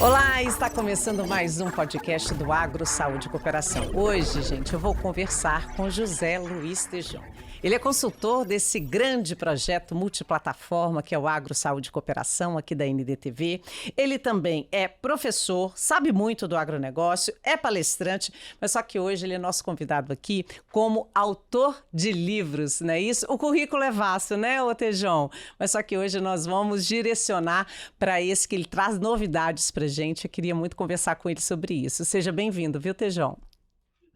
Olá, está começando mais um podcast do Agro Saúde e Cooperação. Hoje, gente, eu vou conversar com José Luiz Tejão. Ele é consultor desse grande projeto multiplataforma que é o Agro Saúde e Cooperação aqui da NDTV. Ele também é professor, sabe muito do agronegócio, é palestrante, mas só que hoje ele é nosso convidado aqui como autor de livros, não é isso? O currículo é vasto, né, ô Tejão? Mas só que hoje nós vamos direcionar para esse que ele traz novidades para gente. Eu queria muito conversar com ele sobre isso. Seja bem-vindo, viu, Tejão?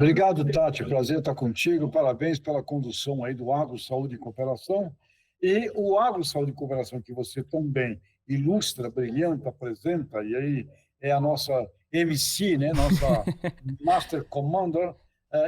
Obrigado, Tati. Prazer estar contigo. Parabéns pela condução aí do Agro Saúde e Cooperação. E o Agro Saúde e Cooperação que você tão bem ilustra, brilhante, apresenta, e aí é a nossa MC, né? Nossa Master Commander,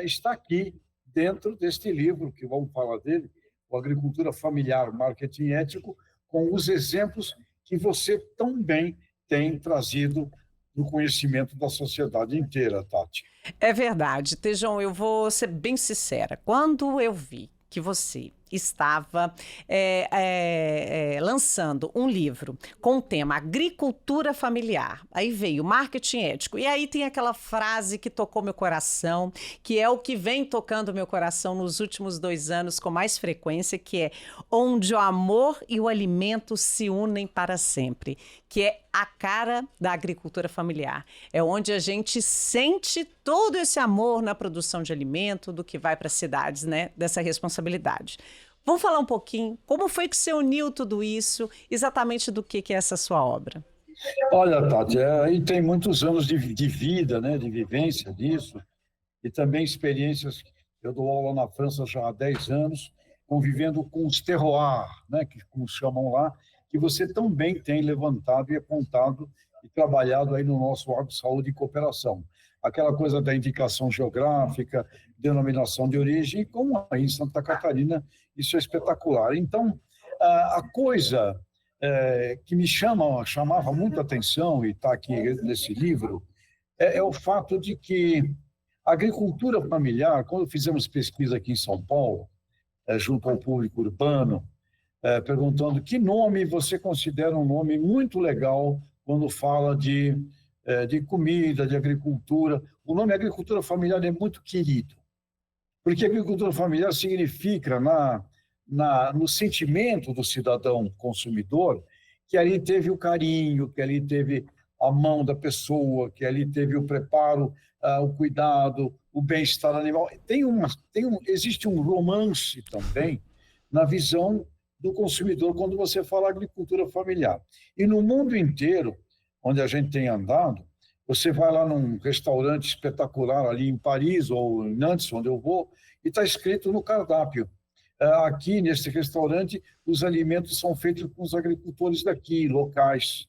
está aqui dentro deste livro, que vamos falar dele, o Agricultura Familiar, Marketing Ético, com os exemplos que você tão bem tem trazido no conhecimento da sociedade inteira, Tati. É verdade. Tejão, eu vou ser bem sincera. Quando eu vi que você estava lançando um livro com o tema agricultura familiar, aí veio marketing ético, e aí tem aquela frase que tocou meu coração, que é o que vem tocando meu coração nos últimos 2 anos com mais frequência, que é onde o amor e o alimento se unem para sempre, que é a cara da agricultura familiar. É onde a gente sente todo esse amor na produção de alimento, do que vai para as cidades, né, dessa responsabilidade. Vamos falar um pouquinho, como foi que você uniu tudo isso, exatamente do que é essa sua obra? Olha, Tati, aí tem muitos anos de vida, né, de vivência disso, e também experiências. Eu dou aula na França já há 10 anos, convivendo com os terroirs, né, que como chamam lá, que você também tem levantado e apontado e trabalhado aí no nosso Agro Saúde e Cooperação. Aquela coisa da indicação geográfica, denominação de origem, e como aí em Santa Catarina, isso é espetacular. Então, a coisa que me chamava muita atenção, e está aqui nesse livro, é o fato de que a agricultura familiar, quando fizemos pesquisa aqui em São Paulo, junto ao público urbano, perguntando que nome você considera um nome muito legal quando fala de comida, de agricultura. O nome agricultura familiar é muito querido, porque agricultura familiar significa, no sentimento do cidadão consumidor, que ali teve o carinho, que ali teve a mão da pessoa, que ali teve o preparo, o cuidado, o bem-estar animal. Existe um romance também na visão do consumidor quando você fala agricultura familiar. E no mundo inteiro, onde a gente tem andado, você vai lá num restaurante espetacular ali em Paris ou em Nantes, onde eu vou, e está escrito no cardápio: aqui nesse restaurante os alimentos são feitos com os agricultores daqui, locais.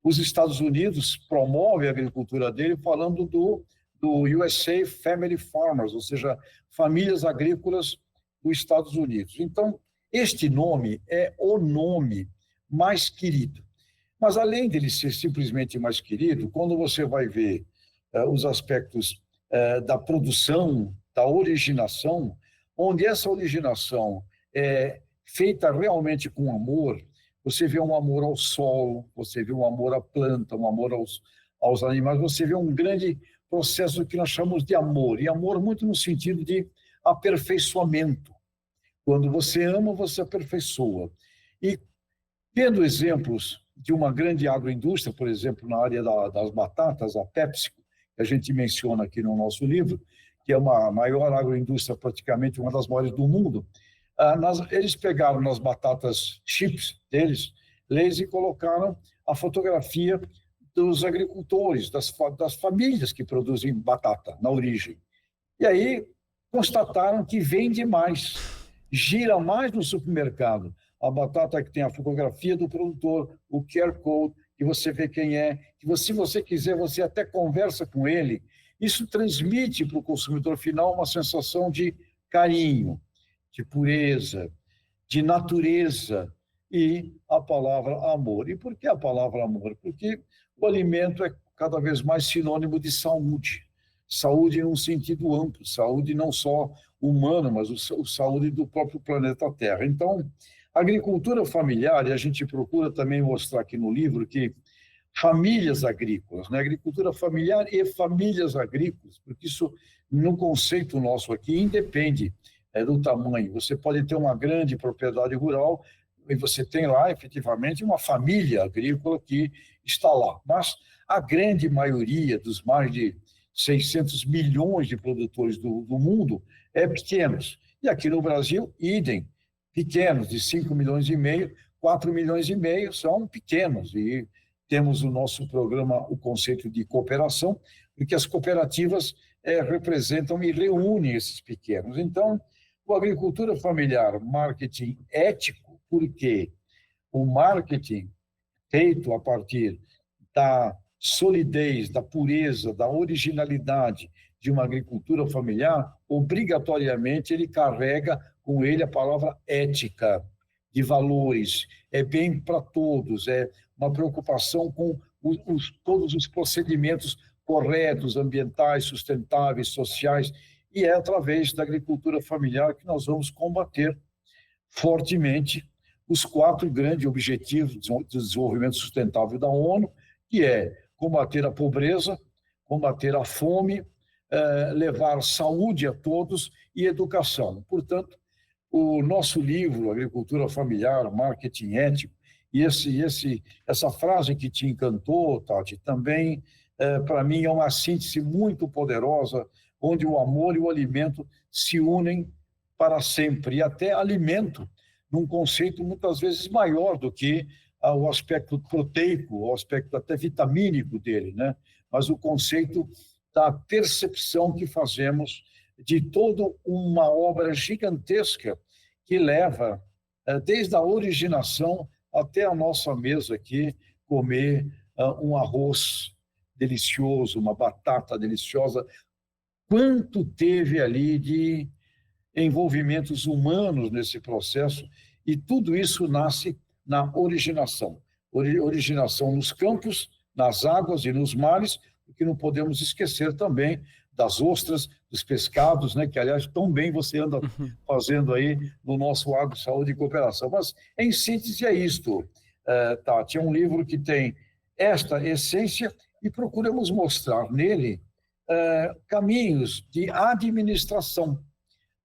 Os Estados Unidos promovem a agricultura dele falando do USA Family Farmers, ou seja, famílias agrícolas dos Estados Unidos. Então, este nome é o nome mais querido. Mas, além dele ser simplesmente mais querido, quando você vai ver os aspectos da produção, da originação, onde essa originação é feita realmente com amor, você vê um amor ao solo, você vê um amor à planta, um amor aos animais, você vê um grande processo que nós chamamos de amor, e amor muito no sentido de aperfeiçoamento. Quando você ama, você aperfeiçoa. E vendo exemplos de uma grande agroindústria, por exemplo, na área das batatas, a PepsiCo, que a gente menciona aqui no nosso livro, que é uma maior agroindústria, praticamente uma das maiores do mundo, eles pegaram nas batatas chips deles, e colocaram a fotografia dos agricultores, das famílias que produzem batata na origem. E aí constataram que vende mais, gira mais no supermercado. A batata que tem a fotografia do produtor, o QR Code, que você vê quem é, que se você quiser, você até conversa com ele. Isso transmite para o consumidor final uma sensação de carinho, de pureza, de natureza e a palavra amor. E por que a palavra amor? Porque o alimento é cada vez mais sinônimo de saúde. Saúde num sentido amplo, saúde não só humana, mas saúde do próprio planeta Terra. Então, a agricultura familiar, e a gente procura também mostrar aqui no livro que famílias agrícolas, né? Agricultura familiar e famílias agrícolas, porque isso, no conceito nosso aqui, independe do tamanho. Você pode ter uma grande propriedade rural e você tem lá, efetivamente, uma família agrícola que está lá. Mas a grande maioria dos mais de 600 milhões de produtores do mundo é pequenos. E aqui no Brasil, idem, pequenos, de 5 milhões e meio, 4 milhões e meio são pequenos. E temos o nosso programa, o conceito de cooperação, porque as cooperativas representam e reúnem esses pequenos. Então, a agricultura familiar, marketing ético, porque o marketing feito a partir da solidez, da pureza, da originalidade de uma agricultura familiar, obrigatoriamente ele carrega com ele a palavra ética, de valores, é bem para todos, é uma preocupação com todos os procedimentos corretos, ambientais, sustentáveis, sociais, e é através da agricultura familiar que nós vamos combater fortemente os 4 grandes objetivos de desenvolvimento sustentável da ONU, que é combater a pobreza, combater a fome, levar saúde a todos e educação. Portanto, o nosso livro, Agricultura Familiar, Marketing Ético, e essa frase que te encantou, Tati, também, para mim, é uma síntese muito poderosa, onde o amor e o alimento se unem para sempre, e até alimento, num conceito muitas vezes maior do que o aspecto proteico, o aspecto até vitamínico dele, né? Mas o conceito da percepção que fazemos de toda uma obra gigantesca que leva, desde a originação até a nossa mesa aqui, comer um arroz delicioso, uma batata deliciosa. Quanto teve ali de envolvimentos humanos nesse processo, e tudo isso nasce na originação. Originação nos campos, nas águas e nos mares, porque não podemos esquecer também das ostras, dos pescados, né, que, aliás, tão bem você anda fazendo aí no nosso Agro, Saúde e Cooperação. Mas, em síntese, é isto, Tati. É um livro que tem esta essência e procuramos mostrar nele caminhos de administração.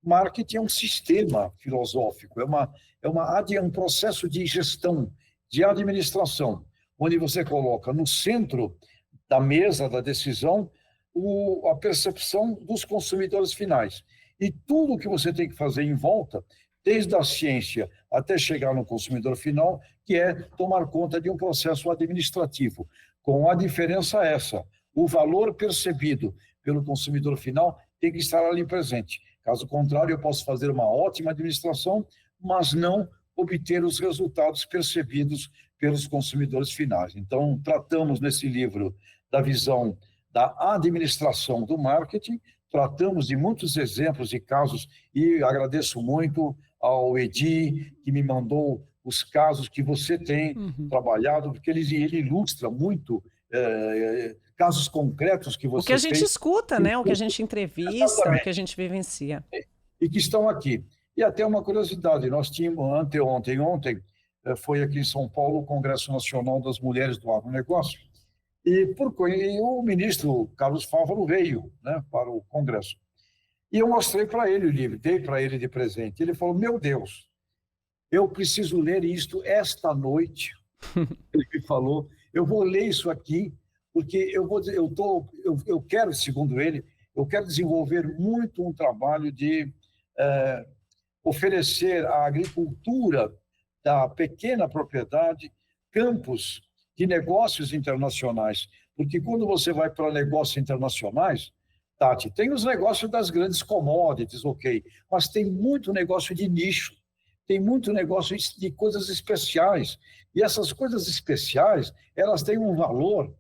Marketing é um sistema filosófico, é um processo de gestão, de administração, onde você coloca no centro da mesa da decisão a percepção dos consumidores finais. E tudo que você tem que fazer em volta, desde a ciência até chegar no consumidor final, que é tomar conta de um processo administrativo, com a diferença essa: o valor percebido pelo consumidor final tem que estar ali presente. Caso contrário, eu posso fazer uma ótima administração, mas não obter os resultados percebidos pelos consumidores finais. Então, tratamos nesse livro da visão da administração do marketing, tratamos de muitos exemplos e casos, e agradeço muito ao Edi, que me mandou os casos que você tem trabalhado, porque ele ilustra muito casos concretos que você O que a gente fez, escuta, né? O que a gente entrevista, exatamente, o que a gente vivencia. E que estão aqui. E até uma curiosidade, nós tínhamos ontem, foi aqui em São Paulo o Congresso Nacional das Mulheres do Agronegócio, e o ministro Carlos Fávaro veio, né, para o Congresso. E eu mostrei para ele o livro, dei para ele de presente. Ele falou: meu Deus, eu preciso ler isto esta noite. Ele me falou: eu vou ler isso aqui, porque eu quero, segundo ele, eu quero desenvolver muito um trabalho de oferecer à agricultura da pequena propriedade campos de negócios internacionais. Porque quando você vai para negócios internacionais, Tati, tem os negócios das grandes commodities, ok, mas tem muito negócio de nicho, tem muito negócio de coisas especiais. E essas coisas especiais, elas têm um valor.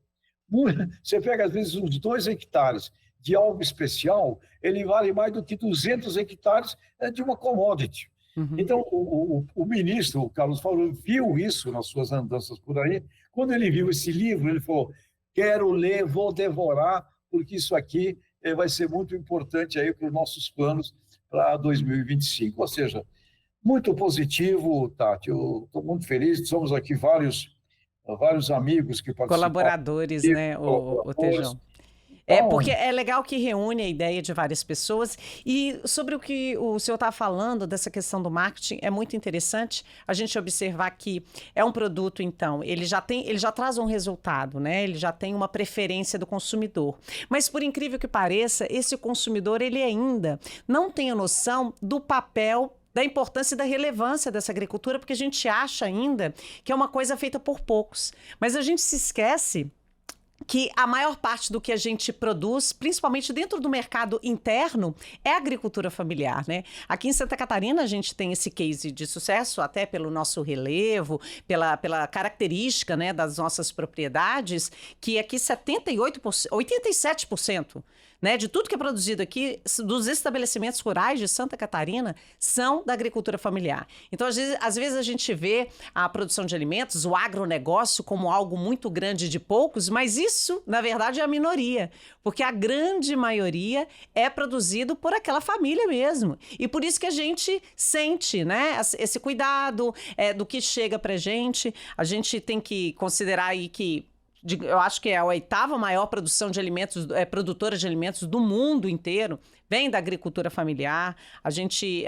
Você pega, às vezes, uns 2 hectares de algo especial, ele vale mais do que 200 hectares de uma commodity. Então, o ministro, o Carlos Fávaro, viu isso nas suas andanças por aí. Quando ele viu esse livro, ele falou: quero ler, vou devorar, porque isso aqui vai ser muito importante aí para os nossos planos para 2025. Ou seja, muito positivo, Tati. Eu estou muito feliz. Somos aqui vários vários amigos que participaram Colaboradores, comigo, né, o colaboradores. Tejão? É, porque Então, é legal que reúne a ideia de várias pessoas. E sobre o que o senhor está falando, dessa questão do marketing, é muito interessante a gente observar que é um produto, então, ele já traz um resultado, né? Ele já tem uma preferência do consumidor. Mas, por incrível que pareça, esse consumidor, ele ainda não tem a noção do papel, da importância e da relevância dessa agricultura, porque a gente acha ainda que é uma coisa feita por poucos. Mas a gente se esquece que a maior parte do que a gente produz, principalmente dentro do mercado interno, é agricultura familiar, né? Aqui em Santa Catarina a gente tem esse case de sucesso, até pelo nosso relevo, pela característica, né, das nossas propriedades, que aqui 78%, 87%, né, de tudo que é produzido aqui, dos estabelecimentos rurais de Santa Catarina, são da agricultura familiar. Então, às vezes a gente vê a produção de alimentos, o agronegócio, como algo muito grande de poucos, mas isso, na verdade, é a minoria, porque a grande maioria é produzido por aquela família mesmo. E por isso que a gente sente, né, esse cuidado do que chega pra gente. A gente tem que considerar aí que eu acho que é a 8ª maior produção de alimentos, produtora de alimentos do mundo inteiro, vem da agricultura familiar. A gente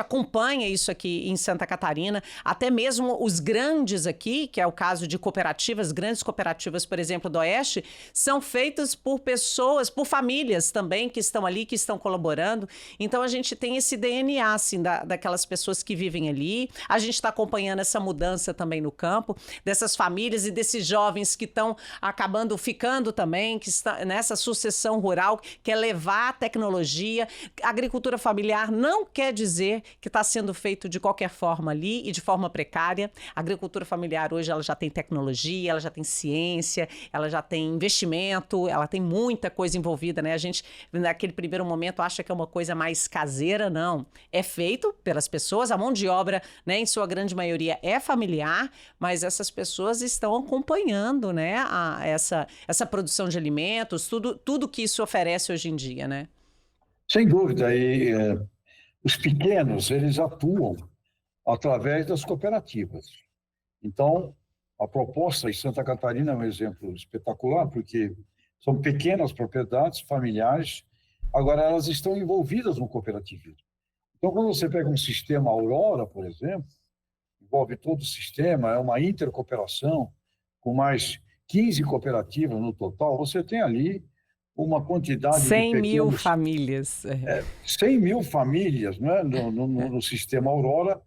acompanha isso aqui em Santa Catarina, até mesmo os grandes aqui, que é o caso de cooperativas, grandes cooperativas, por exemplo, do Oeste, são feitas por pessoas, por famílias também que estão ali, que estão colaborando. Então a gente tem esse DNA, assim, daquelas pessoas que vivem ali. A gente está acompanhando essa mudança também no campo, dessas famílias e desses jovens que estão acabando ficando também, que está nessa sucessão rural, que é levar tecnologia. Agricultura familiar não quer dizer que está sendo feito de qualquer forma ali e de forma precária. A agricultura familiar hoje ela já tem tecnologia, ela já tem ciência, ela já tem investimento, ela tem muita coisa envolvida, né? A gente, naquele primeiro momento, acha que é uma coisa mais caseira, não. É feito pelas pessoas, a mão de obra, né, em sua grande maioria é familiar, mas essas pessoas estão acompanhando, né, essa produção de alimentos, tudo que isso oferece hoje em dia, né? sem dúvida, os pequenos, eles atuam através das cooperativas. Então, a proposta em Santa Catarina é um exemplo espetacular, porque são pequenas propriedades familiares, agora elas estão envolvidas no cooperativismo. Então, quando você pega um sistema Aurora, por exemplo, envolve todo o sistema, é uma intercooperação, com mais 15 cooperativas no total, você tem ali uma quantidade de 100 mil pequenos, famílias. 100 mil famílias, né, no sistema Aurora.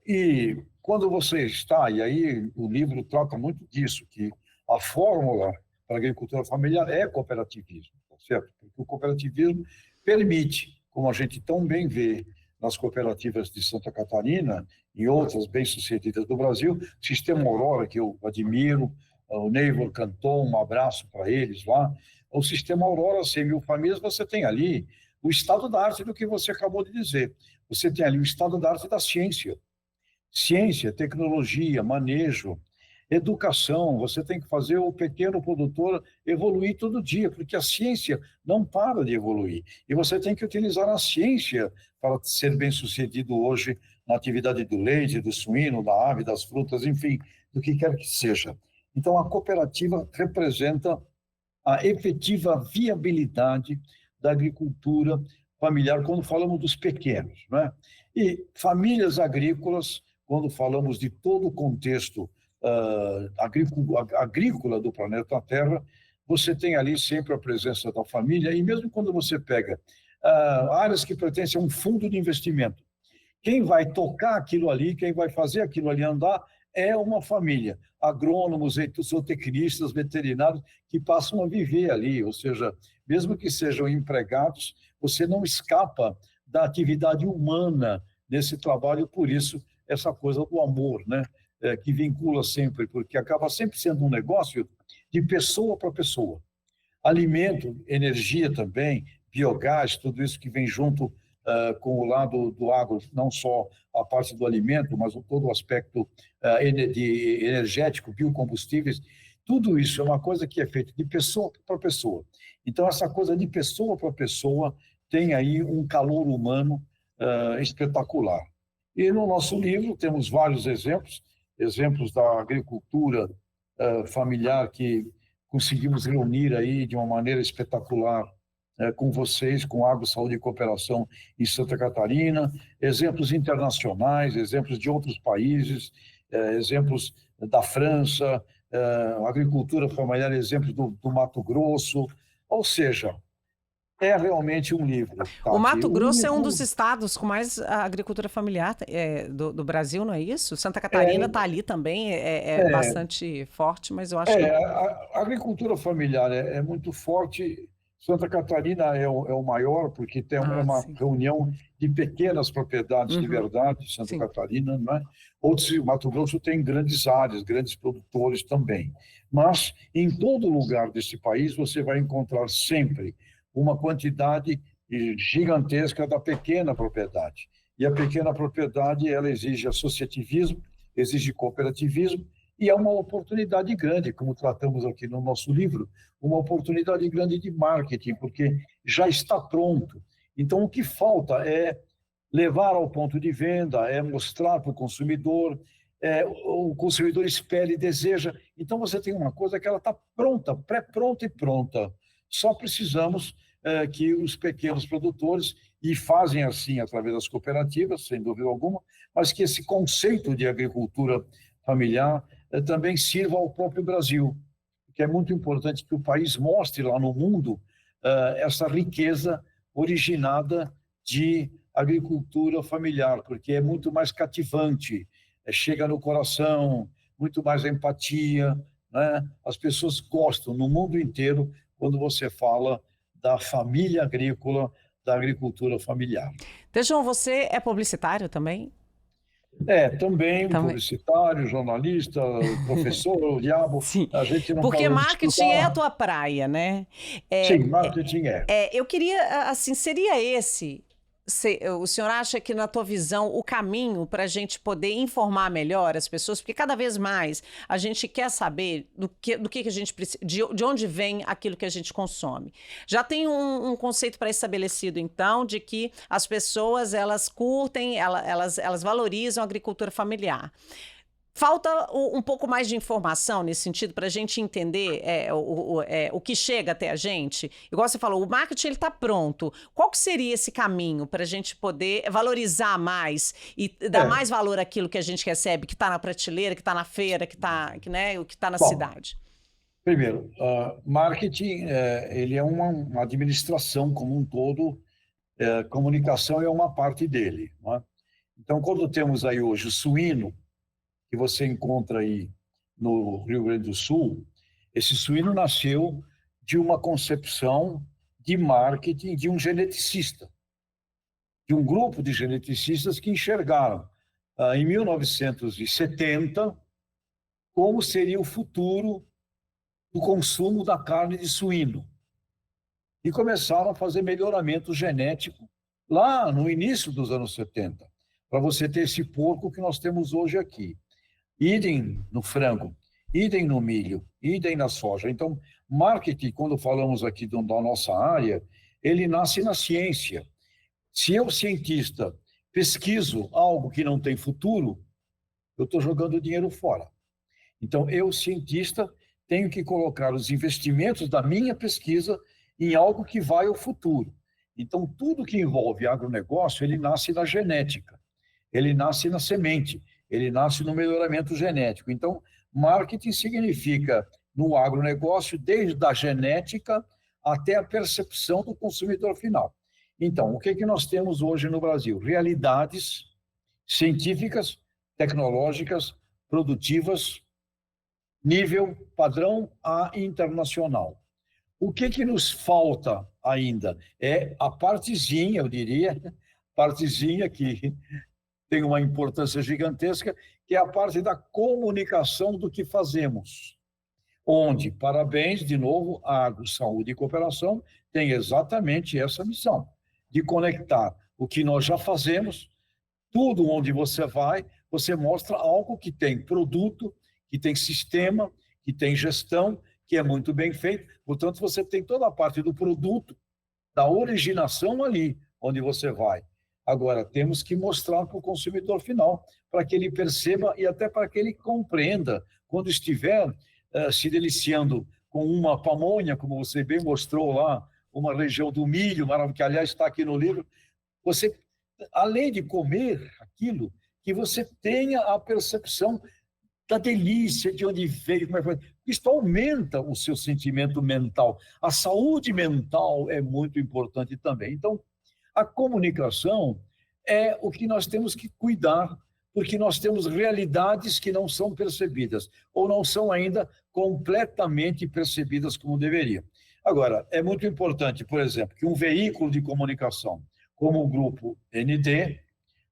E quando você está, e aí o livro trata muito disso, que a fórmula para a agricultura familiar é cooperativismo, tá certo? Porque o cooperativismo permite, como a gente tão bem vê nas cooperativas de Santa Catarina e outras bem-sucedidas do Brasil, o sistema Aurora, que eu admiro, o Neivor Canton, um abraço para eles lá. O sistema Aurora, 100 mil famílias, você tem ali o estado da arte do que você acabou de dizer. Você tem ali o estado da arte da ciência. Ciência, tecnologia, manejo, educação. Você tem que fazer o pequeno produtor evoluir todo dia, porque a ciência não para de evoluir. E você tem que utilizar a ciência para ser bem-sucedido hoje na atividade do leite, do suíno, da ave, das frutas, enfim, do que quer que seja. Então, a cooperativa representa a efetiva viabilidade da agricultura familiar quando falamos dos pequenos, né? E famílias agrícolas, quando falamos de todo o contexto agrícola do planeta Terra, você tem ali sempre a presença da família, e mesmo quando você pega áreas que pertencem a um fundo de investimento, quem vai tocar aquilo ali, quem vai fazer aquilo ali andar, é uma família. Agrônomos, zootecnistas, veterinários, que passam a viver ali, ou seja, mesmo que sejam empregados, você não escapa da atividade humana nesse trabalho, por isso essa coisa do amor, né? Que vincula sempre, porque acaba sempre sendo um negócio de pessoa para pessoa. Alimento, energia também, biogás, tudo isso que vem junto com o lado do agro, não só a parte do alimento, mas todo o aspecto energético, biocombustíveis, tudo isso é uma coisa que é feita de pessoa para pessoa. Então, essa coisa de pessoa para pessoa tem aí um calor humano espetacular. E no nosso livro temos vários exemplos. exemplos da agricultura familiar que conseguimos reunir aí de uma maneira espetacular com vocês, com Agro, Saúde e Cooperação em Santa Catarina, exemplos internacionais, exemplos de outros países, exemplos da França, agricultura familiar, exemplos do Mato Grosso, ou seja, é realmente um livro, O Tati. Mato Grosso é um dos estados com mais agricultura familiar do Brasil, não é isso? Santa Catarina está ali também, é bastante forte, mas eu acho que... A agricultura familiar é muito forte. Santa Catarina é o maior, porque tem uma sim. reunião de pequenas propriedades de verdade, Santa Sim. Catarina, não é? Outros, Mato Grosso tem grandes áreas, grandes produtores também. Mas em todo lugar desse país você vai encontrar sempre uma quantidade gigantesca da pequena propriedade. E a pequena propriedade, ela exige associativismo, exige cooperativismo, e é uma oportunidade grande, como tratamos aqui no nosso livro, uma oportunidade grande de marketing, porque já está pronto. Então, o que falta é levar ao ponto de venda, é mostrar para o consumidor espera e deseja. Então, você tem uma coisa que ela está pronta, pré-pronta e pronta. Só precisamos que os pequenos produtores, e fazem assim através das cooperativas, sem dúvida alguma, mas que esse conceito de agricultura familiar também sirva ao próprio Brasil, que é muito importante que o país mostre lá no mundo essa riqueza originada de agricultura familiar, porque é muito mais cativante, chega no coração, muito mais empatia, né? As pessoas gostam no mundo inteiro quando você fala da família agrícola, da agricultura familiar. Tejão, você é publicitário também? Também publicitário, jornalista, professor, o diabo, Sim, a gente não porque parou de marketing estudar. é a tua praia, né? Sim, marketing Eu queria, assim, seria esse... O senhor acha que, na tua visão, o caminho para a gente poder informar melhor as pessoas, porque cada vez mais a gente quer saber do que a gente precisa, de onde vem aquilo que a gente consome. Já tem um conceito pré-estabelecido, então, de que as pessoas, elas curtem, elas valorizam a agricultura familiar. Falta um pouco mais de informação nesse sentido para a gente entender o que chega até a gente. Igual você falou, o marketing está pronto. Qual que seria esse caminho para a gente poder valorizar mais e dar mais valor àquilo que a gente recebe, que está na prateleira, que está na feira, que está na cidade? Primeiro, marketing ele é uma administração como um todo, comunicação é uma parte dele. Não é? Então, quando temos aí hoje o suíno, que você encontra aí no Rio Grande do Sul, esse suíno nasceu de uma concepção de marketing de um geneticista, de um grupo de geneticistas que enxergaram, em 1970, como seria o futuro do consumo da carne de suíno. E começaram a fazer melhoramento genético lá no início dos anos 70, para você ter esse porco que nós temos hoje aqui. Idem no frango, idem no milho, idem na soja. Então, marketing, quando falamos aqui da nossa área, ele nasce na ciência. Se eu, cientista, pesquiso algo que não tem futuro, eu estou jogando dinheiro fora. Então, eu, cientista, tenho que colocar os investimentos da minha pesquisa em algo que vai ao futuro. Então, tudo que envolve agronegócio, ele nasce na genética, ele nasce na semente, ele nasce no melhoramento genético. Então, marketing significa, no agronegócio, desde a genética até a percepção do consumidor final. Então, o que nós temos hoje no Brasil? Realidades científicas, tecnológicas, produtivas, nível padrão a internacional. O que nos falta ainda? É a partezinha, eu diria, partezinha que tem uma importância gigantesca, que é a parte da comunicação do que fazemos. Onde, parabéns, de novo, a Agro, Saúde e Cooperação tem exatamente essa missão, de conectar o que nós já fazemos, tudo onde você vai, você mostra algo que tem produto, que tem sistema, que tem gestão, que é muito bem feito. Portanto, você tem toda a parte do produto, da originação ali, onde você vai. Agora, temos que mostrar para o consumidor final, para que ele perceba e até para que ele compreenda, quando estiver se deliciando com uma pamonha, como você bem mostrou lá, uma região do milho, que aliás está aqui no livro, você, além de comer aquilo, que você tenha a percepção da delícia, de onde veio, como é que foi. Isso aumenta o seu sentimento mental. A saúde mental é muito importante também. Então, a comunicação é o que nós temos que cuidar, porque nós temos realidades que não são percebidas, ou não são ainda completamente percebidas como deveriam. Agora, é muito importante, por exemplo, que um veículo de comunicação, como o Grupo ND,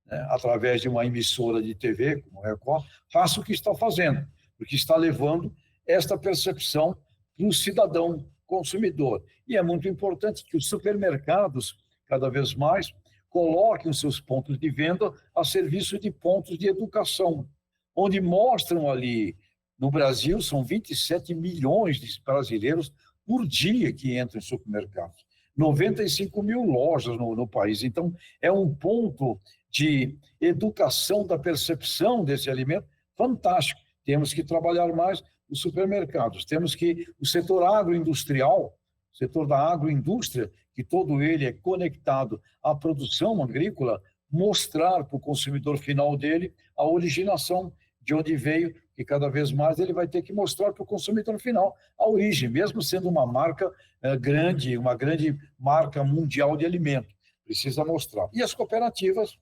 né, através de uma emissora de TV, como o Record, faça o que está fazendo, porque está levando esta percepção para o cidadão consumidor. E é muito importante que os supermercados, cada vez mais, coloquem os seus pontos de venda a serviço de pontos de educação, onde mostram ali, no Brasil, são 27 milhões de brasileiros por dia que entram em supermercados. 95 mil lojas no país. Então, é um ponto de educação da percepção desse alimento fantástico. Temos que trabalhar mais os supermercados. Temos que, o setor agroindustrial, o setor da agroindústria, que todo ele é conectado à produção agrícola, mostrar para o consumidor final dele a originação, de onde veio, e cada vez mais ele vai ter que mostrar para o consumidor final a origem, mesmo sendo uma marca grande, uma grande marca mundial de alimento. Precisa mostrar. E as cooperativas,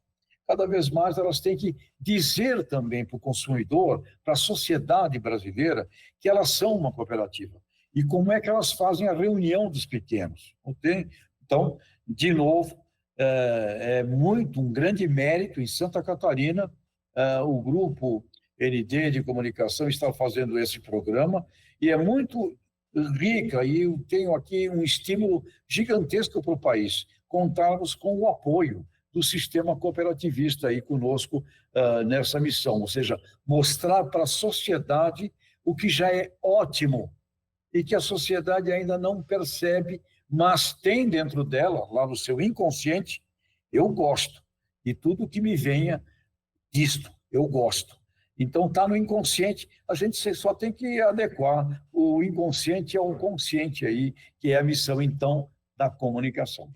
cada vez mais, elas têm que dizer também para o consumidor, para a sociedade brasileira, que elas são uma cooperativa. E como é que elas fazem a reunião dos pequenos. Okay? Então, de novo, é muito um grande mérito em Santa Catarina, o Grupo ND de Comunicação está fazendo esse programa, e é muito rica, e eu tenho aqui um estímulo gigantesco para o país, contarmos com o apoio do sistema cooperativista aí conosco nessa missão, ou seja, mostrar para a sociedade o que já é ótimo e que a sociedade ainda não percebe, mas tem dentro dela, lá no seu inconsciente, eu gosto, e tudo que me venha disto, eu gosto. Então, está no inconsciente, a gente só tem que adequar o inconsciente ao consciente aí, que é a missão, então, da comunicação.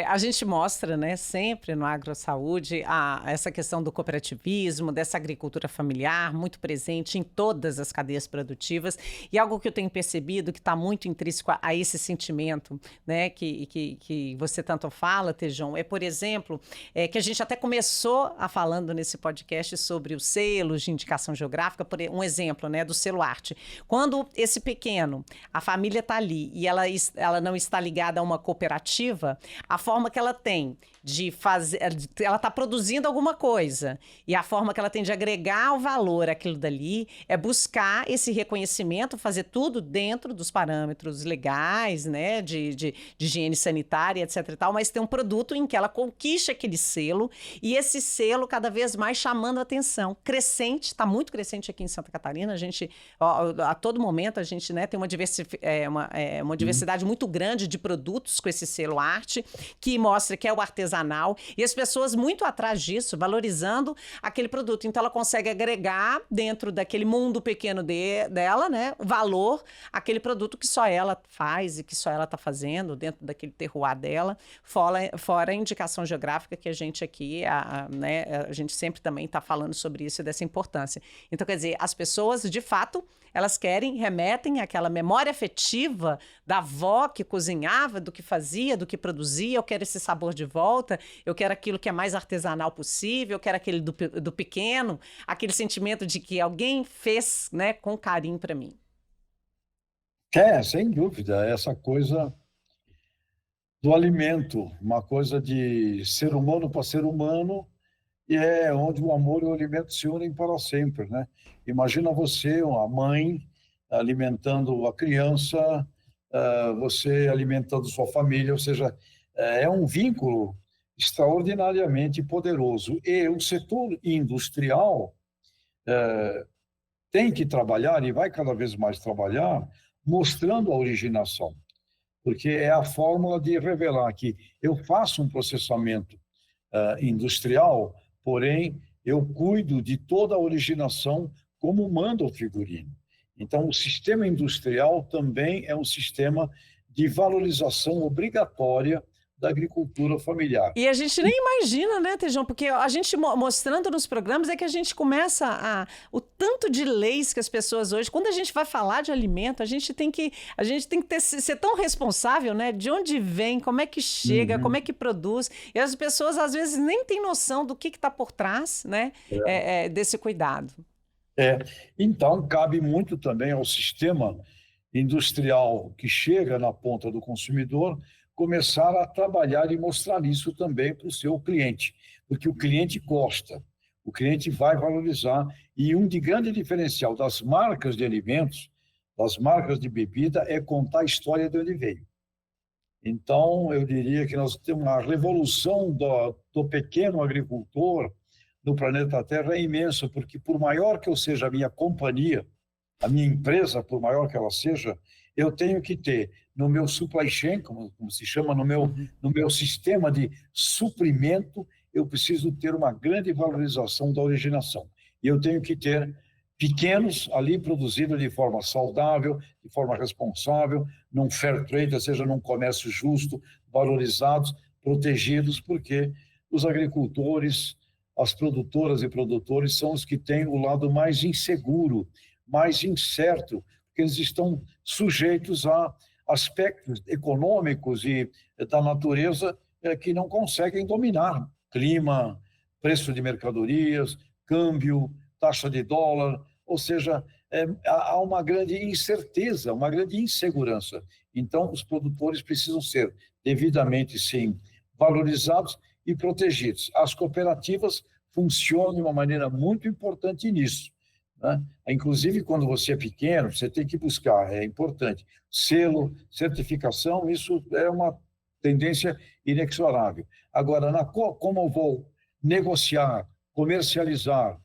A gente mostra, né, sempre no AgroSaúde essa questão do cooperativismo, dessa agricultura familiar, muito presente em todas as cadeias produtivas, e algo que eu tenho percebido que está muito intrínseco a esse sentimento, né, que você tanto fala, Tejon, por exemplo, que a gente até começou falando nesse podcast sobre os selos de indicação geográfica, um exemplo, né, do selo arte. Quando esse pequeno, a família está ali e ela não está ligada a uma cooperativa, a forma que ela tem de fazer, ela está produzindo alguma coisa, e a forma que ela tem de agregar o valor àquilo dali é buscar esse reconhecimento, fazer tudo dentro dos parâmetros legais, né, de higiene sanitária, etc e tal, mas tem um produto em que ela conquista aquele selo, e esse selo cada vez mais chamando a atenção, crescente, está muito crescente aqui em Santa Catarina, a gente, a todo momento, a gente, né, tem uma diversidade muito grande de produtos com esse selo arte, que mostra que é o artesanato, e as pessoas muito atrás disso, valorizando aquele produto. Então, ela consegue agregar dentro daquele mundo pequeno dela, né, o valor àquele produto que só ela faz e que só ela está fazendo, dentro daquele terroir dela, fora a indicação geográfica que a gente aqui, né, a gente sempre também está falando sobre isso e dessa importância. Então, quer dizer, as pessoas, de fato, elas remetem àquela memória afetiva da avó que cozinhava, do que fazia, do que produzia. Eu quero esse sabor de volta, eu quero aquilo que é mais artesanal possível, eu quero aquele do pequeno, aquele sentimento de que alguém fez, né, com carinho para mim. Sem dúvida, essa coisa do alimento, uma coisa de ser humano para ser humano, e é onde o amor e o alimento se unem para sempre, né? Imagina você, uma mãe, alimentando a criança, você alimentando sua família, ou seja, é um vínculo extraordinariamente poderoso. E o setor industrial tem que trabalhar, e vai cada vez mais trabalhar, mostrando a originação, porque é a fórmula de revelar que eu faço um processamento industrial, porém, eu cuido de toda a originação como manda o figurino. Então, o sistema industrial também é um sistema de valorização obrigatória da agricultura familiar. E a gente nem imagina, né, Tejão? Porque a gente mostrando nos programas é que a gente começa o tanto de leis que as pessoas hoje, quando a gente vai falar de alimento, a gente tem que ser tão responsável, né? De onde vem, como é que chega, como é que produz. E as pessoas às vezes nem têm noção do que está por trás, né? Desse cuidado. Então, cabe muito também ao sistema industrial que chega na ponta do consumidor começar a trabalhar e mostrar isso também para o seu cliente, porque o cliente gosta, o cliente vai valorizar, e um de grande diferencial das marcas de alimentos, das marcas de bebida, é contar a história de onde veio. Então, eu diria que nós temos uma revolução do pequeno agricultor no planeta Terra é imensa, porque por maior que eu seja a minha companhia, a minha empresa, por maior que ela seja, eu tenho que ter no meu supply chain, como se chama, no meu sistema de suprimento, eu preciso ter uma grande valorização da originação. E eu tenho que ter pequenos ali produzidos de forma saudável, de forma responsável, num fair trade, ou seja, num comércio justo, valorizados, protegidos, porque os agricultores, as produtoras e produtores são os que têm o lado mais inseguro, mais incerto, porque eles estão sujeitos a aspectos econômicos e da natureza que não conseguem dominar. Clima, preço de mercadorias, câmbio, taxa de dólar, ou seja, há uma grande incerteza, uma grande insegurança. Então, os produtores precisam ser devidamente, sim, valorizados e protegidos. As cooperativas funcionam de uma maneira muito importante nisso, né? Inclusive, quando você é pequeno, você tem que buscar, é importante, selo, certificação, isso é uma tendência inexorável. Agora, como eu vou negociar, comercializar,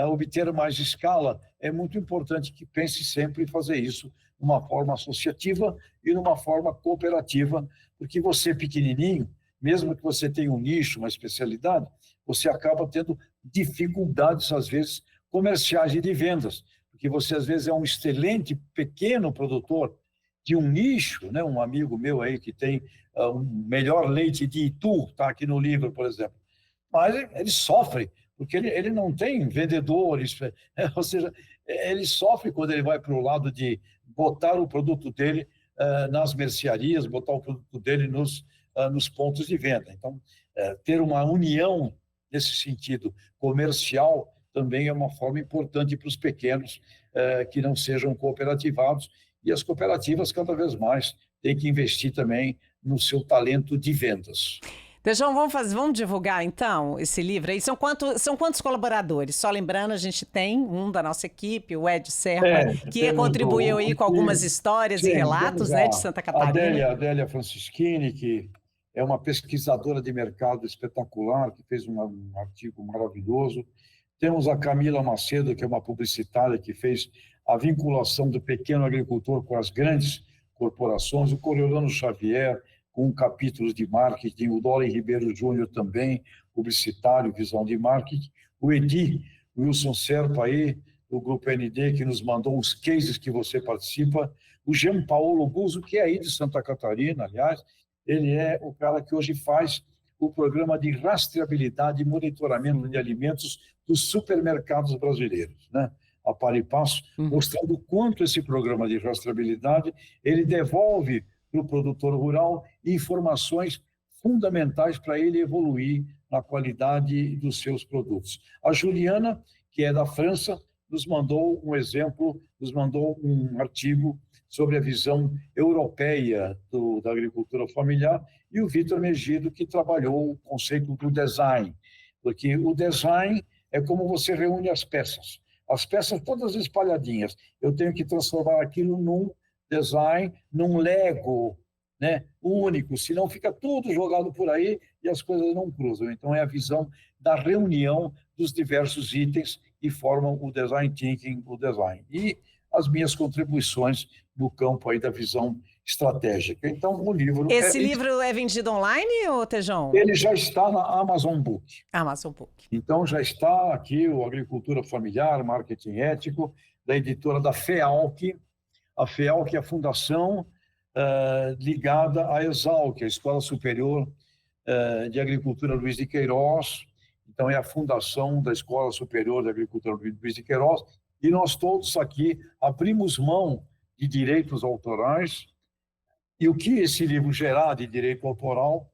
obter mais escala, é muito importante que pense sempre em fazer isso de uma forma associativa e de uma forma cooperativa, porque você pequenininho, mesmo que você tenha um nicho, uma especialidade, você acaba tendo dificuldades, às vezes, comerciais e de vendas, porque você, às vezes, é um excelente pequeno produtor de um nicho, né? Um amigo meu aí que tem um melhor leite de Itu, está aqui no livro, por exemplo, mas ele sofre, porque ele não tem vendedores, ou seja, ele sofre quando ele vai para o lado de botar o produto dele nas mercearias, botar o produto dele nos pontos de venda. Então, ter uma união nesse sentido comercial também é uma forma importante para os pequenos que não sejam cooperativados, e as cooperativas cada vez mais têm que investir também no seu talento de vendas. Tejão, vamos divulgar então esse livro aí. São quantos colaboradores? Só lembrando, a gente tem um da nossa equipe, o Ed Serpa, que contribuiu aí com algumas histórias e relatos, né, de Santa Catarina. A Adélia Francischini, que é uma pesquisadora de mercado espetacular, que fez um artigo maravilhoso. Temos a Camila Macedo, que é uma publicitária que fez a vinculação do pequeno agricultor com as grandes corporações. O Coriolano Xavier, com capítulos de marketing. O Dória Ribeiro Júnior também, publicitário, visão de marketing. O Edi Wilson Serpa aí, do Grupo ND, que nos mandou os cases que você participa. O Jean Paulo Buzo, que é aí de Santa Catarina, aliás, ele é o cara que hoje faz o programa de rastreabilidade e monitoramento de alimentos dos supermercados brasileiros, né? A par e passo, mostrando o quanto esse programa de rastreabilidade ele devolve para o produtor rural informações fundamentais para ele evoluir na qualidade dos seus produtos. A Juliana, que é da França, nos mandou um exemplo, nos mandou um artigo sobre a visão europeia da agricultura familiar, e o Vitor Megido, que trabalhou o conceito do design, porque o design é como você reúne as peças todas espalhadinhas. Eu tenho que transformar aquilo num design, num Lego, né, único, senão fica tudo jogado por aí e as coisas não cruzam. Então, é a visão da reunião dos diversos itens que formam o design thinking, o design. E as minhas contribuições no campo aí da visão estratégica. Então, o livro... Esse livro é vendido online, ô Tejão? Ele já está na Amazon Book. Amazon Book. Então, já está aqui o Agricultura Familiar, Marketing Ético, da editora da FEALC. A FEALC é a fundação ligada à ESALC, a Escola Superior de Agricultura Luiz de Queiroz. Então, é a fundação da Escola Superior de Agricultura Luiz de Queiroz. E nós todos aqui abrimos mão de direitos autorais. E o que esse livro gerar de direito autoral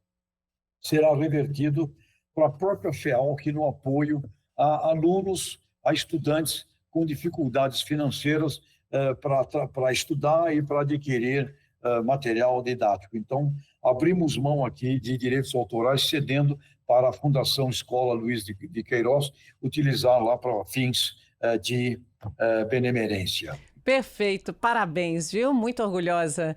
será revertido para a própria FEALC no apoio a alunos, a estudantes com dificuldades financeiras para estudar e para adquirir material didático. Então, abrimos mão aqui de direitos autorais, cedendo para a Fundação Escola Luiz de Queiroz utilizar lá para fins de benemerência. Perfeito, parabéns, viu? Muito orgulhosa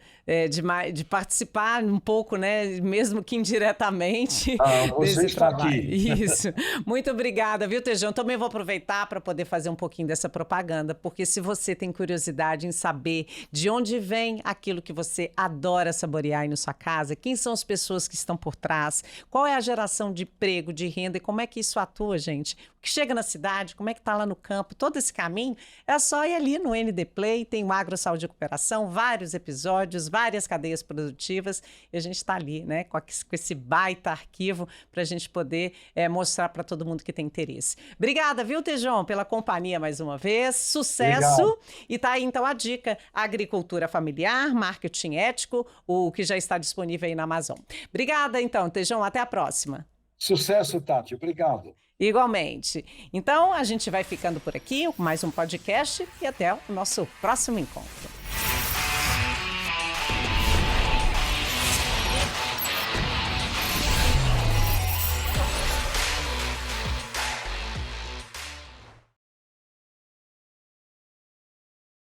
de participar um pouco, né? Mesmo que indiretamente. Você está aqui. Isso. Muito obrigada, viu, Tejão? Também vou aproveitar para poder fazer um pouquinho dessa propaganda, porque se você tem curiosidade em saber de onde vem aquilo que você adora saborear aí na sua casa, quem são as pessoas que estão por trás, qual é a geração de emprego, de renda e como é que isso atua, gente? O que chega na cidade, como é que está lá no campo, todo esse caminho, é só ir ali no ND Play, tem o Agro Saúde e Cooperação, vários episódios, várias cadeias produtivas, e a gente está ali, né, com esse baita arquivo para a gente poder mostrar para todo mundo que tem interesse. Obrigada, viu, Tejão, pela companhia mais uma vez, sucesso. Obrigado. E tá aí então a dica: Agricultura Familiar, Marketing Ético, o que já está disponível aí na Amazon. Obrigada então, Tejão, até a próxima. Sucesso, Tati, obrigado. Igualmente. Então, a gente vai ficando por aqui com mais um podcast e até o nosso próximo encontro.